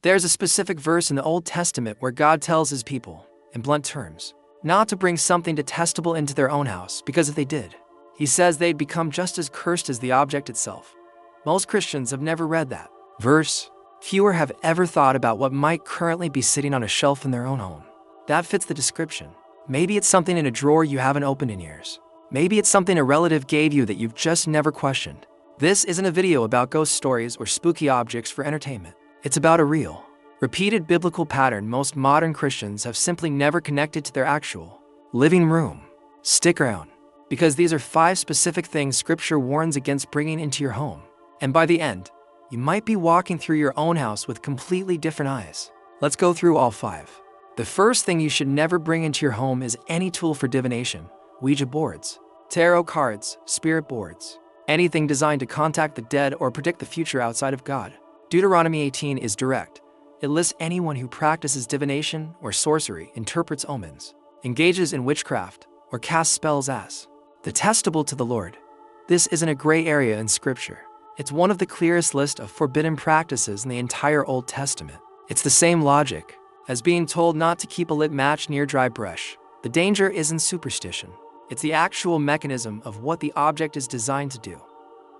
There's a specific verse in the Old Testament where God tells his people, in blunt terms, not to bring something detestable into their own house, because if they did, he says they'd become just as cursed as the object itself. Most Christians have never read that verse. Fewer have ever thought about what might currently be sitting on a shelf in their own home. That fits the description. Maybe it's something in a drawer you haven't opened in years. Maybe it's something a relative gave you that you've just never questioned. This isn't a video about ghost stories or spooky objects for entertainment. It's about a real, repeated biblical pattern most modern Christians have simply never connected to their actual living room. Stick around, because these are 5 specific things Scripture warns against bringing into your home. And by the end, you might be walking through your own house with completely different eyes. Let's go through all 5. The first thing you should never bring into your home is any tool for divination, Ouija boards, tarot cards, spirit boards, anything designed to contact the dead or predict the future outside of God. Deuteronomy 18 is direct. It lists anyone who practices divination or sorcery, interprets omens, engages in witchcraft, or casts spells as detestable to the Lord. This isn't a gray area in Scripture. It's one of the clearest lists of forbidden practices in the entire Old Testament. It's the same logic as being told not to keep a lit match near dry brush. The danger isn't superstition. It's the actual mechanism of what the object is designed to do.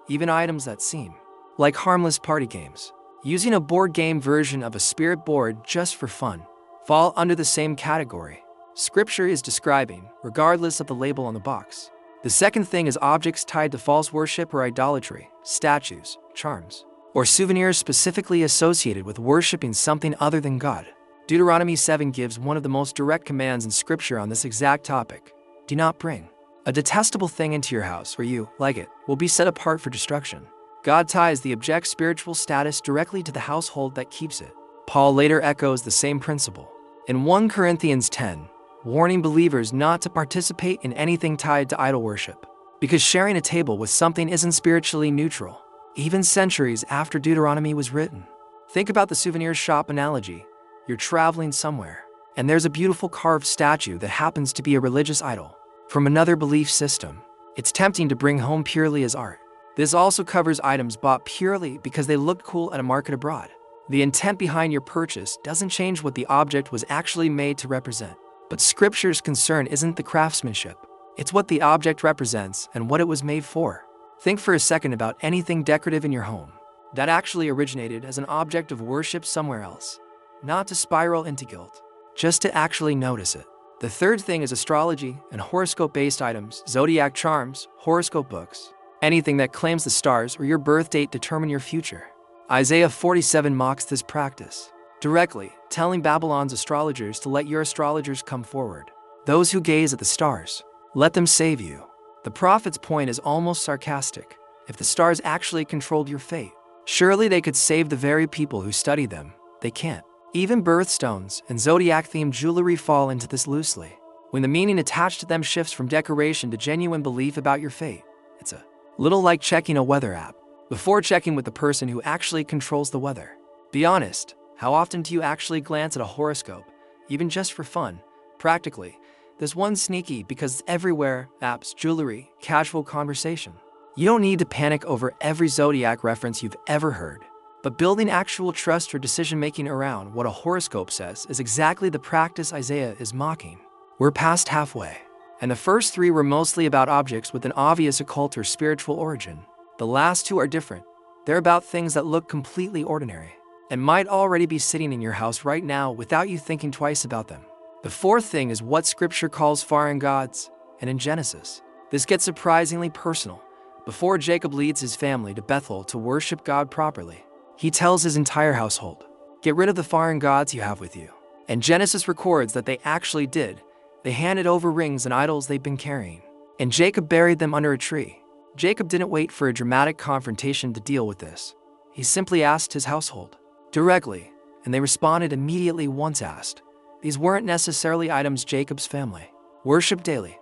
Even items that seem like harmless party games, using a board game version of a spirit board just for fun, fall under the same category Scripture is describing, regardless of the label on the box. The second thing is objects tied to false worship or idolatry, statues, charms, or souvenirs specifically associated with worshiping something other than God. Deuteronomy 7 gives one of the most direct commands in Scripture on this exact topic. Do not bring a detestable thing into your house, or you, like it, will be set apart for destruction. God ties the object's spiritual status directly to the household that keeps it. Paul later echoes the same principle in 1 Corinthians 10, warning believers not to participate in anything tied to idol worship, because sharing a table with something isn't spiritually neutral, even centuries after Deuteronomy was written. Think about the souvenir shop analogy. You're traveling somewhere, and there's a beautiful carved statue that happens to be a religious idol from another belief system. It's tempting to bring home purely as art. This also covers items bought purely because they looked cool at a market abroad. The intent behind your purchase doesn't change what the object was actually made to represent. But Scripture's concern isn't the craftsmanship. It's what the object represents and what it was made for. Think for a second about anything decorative in your home that actually originated as an object of worship somewhere else. Not to spiral into guilt, just to actually notice it. The third thing is astrology and horoscope-based items, zodiac charms, horoscope books, anything that claims the stars or your birth date determine your future. Isaiah 47 mocks this practice, directly telling Babylon's astrologers to let your astrologers come forward. Those who gaze at the stars, let them save you. The prophet's point is almost sarcastic. If the stars actually controlled your fate, surely they could save the very people who study them. They can't. Even birthstones and zodiac-themed jewelry fall into this loosely. When the meaning attached to them shifts from decoration to genuine belief about your fate, it's a little like checking a weather app before checking with the person who actually controls the weather. Be honest, how often do you actually glance at a horoscope, even just for fun? Practically, this one's sneaky because it's everywhere: apps, jewelry, casual conversation. You don't need to panic over every zodiac reference you've ever heard. But building actual trust or decision-making around what a horoscope says is exactly the practice Isaiah is mocking. We're past halfway, and the first 3 were mostly about objects with an obvious occult or spiritual origin. The last 2 are different. They're about things that look completely ordinary and might already be sitting in your house right now without you thinking twice about them. The fourth thing is what Scripture calls foreign gods, and in Genesis, this gets surprisingly personal. Before Jacob leads his family to Bethel to worship God properly, he tells his entire household, "Get rid of the foreign gods you have with you." And Genesis records that they actually did. They handed over rings and idols they'd been carrying, and Jacob buried them under a tree. Jacob didn't wait for a dramatic confrontation to deal with this. He simply asked his household directly, and they responded immediately once asked. These weren't necessarily items Jacob's family worshiped daily.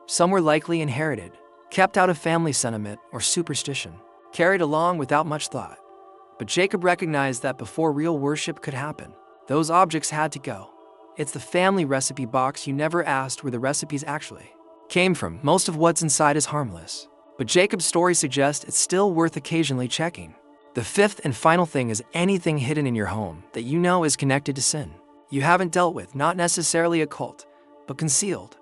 Some were likely inherited, kept out of family sentiment or superstition, carried along without much thought. But Jacob recognized that before real worship could happen, those objects had to go. It's the family recipe box you never asked where the recipes actually came from. Most of what's inside is harmless, but Jacob's story suggests it's still worth occasionally checking. The fifth and final thing is anything hidden in your home that you know is connected to sin. You haven't dealt with, not necessarily occult, but concealed.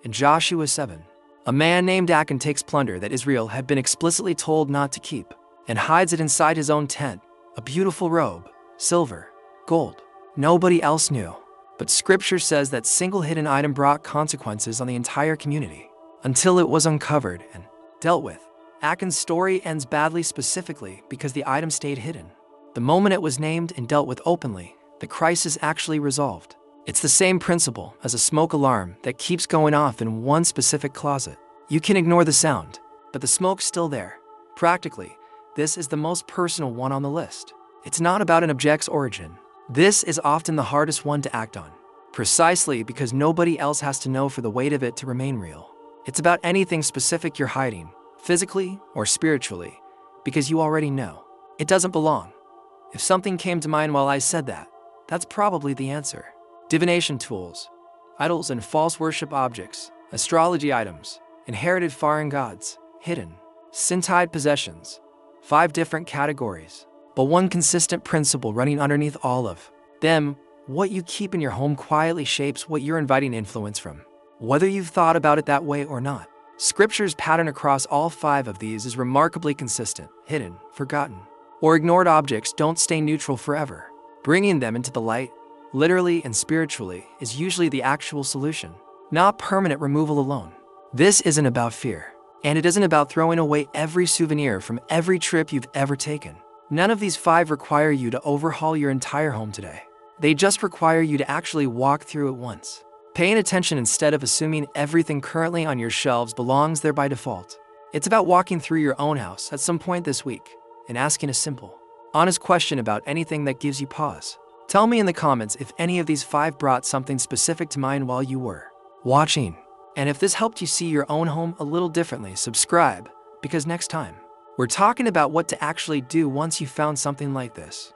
In Joshua 7, a man named Achan takes plunder that Israel had been explicitly told not to keep and hides it inside his own tent, a beautiful robe, silver, gold. Nobody else knew. But scripture says that single hidden item brought consequences on the entire community until it was uncovered and dealt with. Achan's story ends badly specifically because the item stayed hidden. The moment it was named and dealt with openly, the crisis actually resolved. It's the same principle as a smoke alarm that keeps going off in one specific closet. You can ignore the sound, but the smoke's still there. Practically, this is the most personal one on the list. It's not about an object's origin. This is often the hardest one to act on, precisely because nobody else has to know for the weight of it to remain real. It's about anything specific you're hiding, physically or spiritually, because you already know. It doesn't belong. If something came to mind while I said that, that's probably the answer. Divination tools, idols and false worship objects, astrology items, inherited foreign gods, hidden, sin-tied possessions. 5 different categories, but one consistent principle running underneath all of them. What you keep in your home quietly shapes what you're inviting influence from, whether you've thought about it that way or not. Scripture's pattern across all 5 of these is remarkably consistent. Hidden, forgotten, or ignored objects don't stay neutral forever. Bringing them into the light, literally and spiritually, is usually the actual solution, not permanent removal alone. This isn't about fear, and it isn't about throwing away every souvenir from every trip you've ever taken. None of these 5 require you to overhaul your entire home today. They just require you to actually walk through it once, paying attention instead of assuming everything currently on your shelves belongs there by default. It's about walking through your own house at some point this week and asking a simple, honest question about anything that gives you pause. Tell me in the comments if any of these 5 brought something specific to mind while you were watching. And if this helped you see your own home a little differently, subscribe, because next time, we're talking about what to actually do once you found something like this.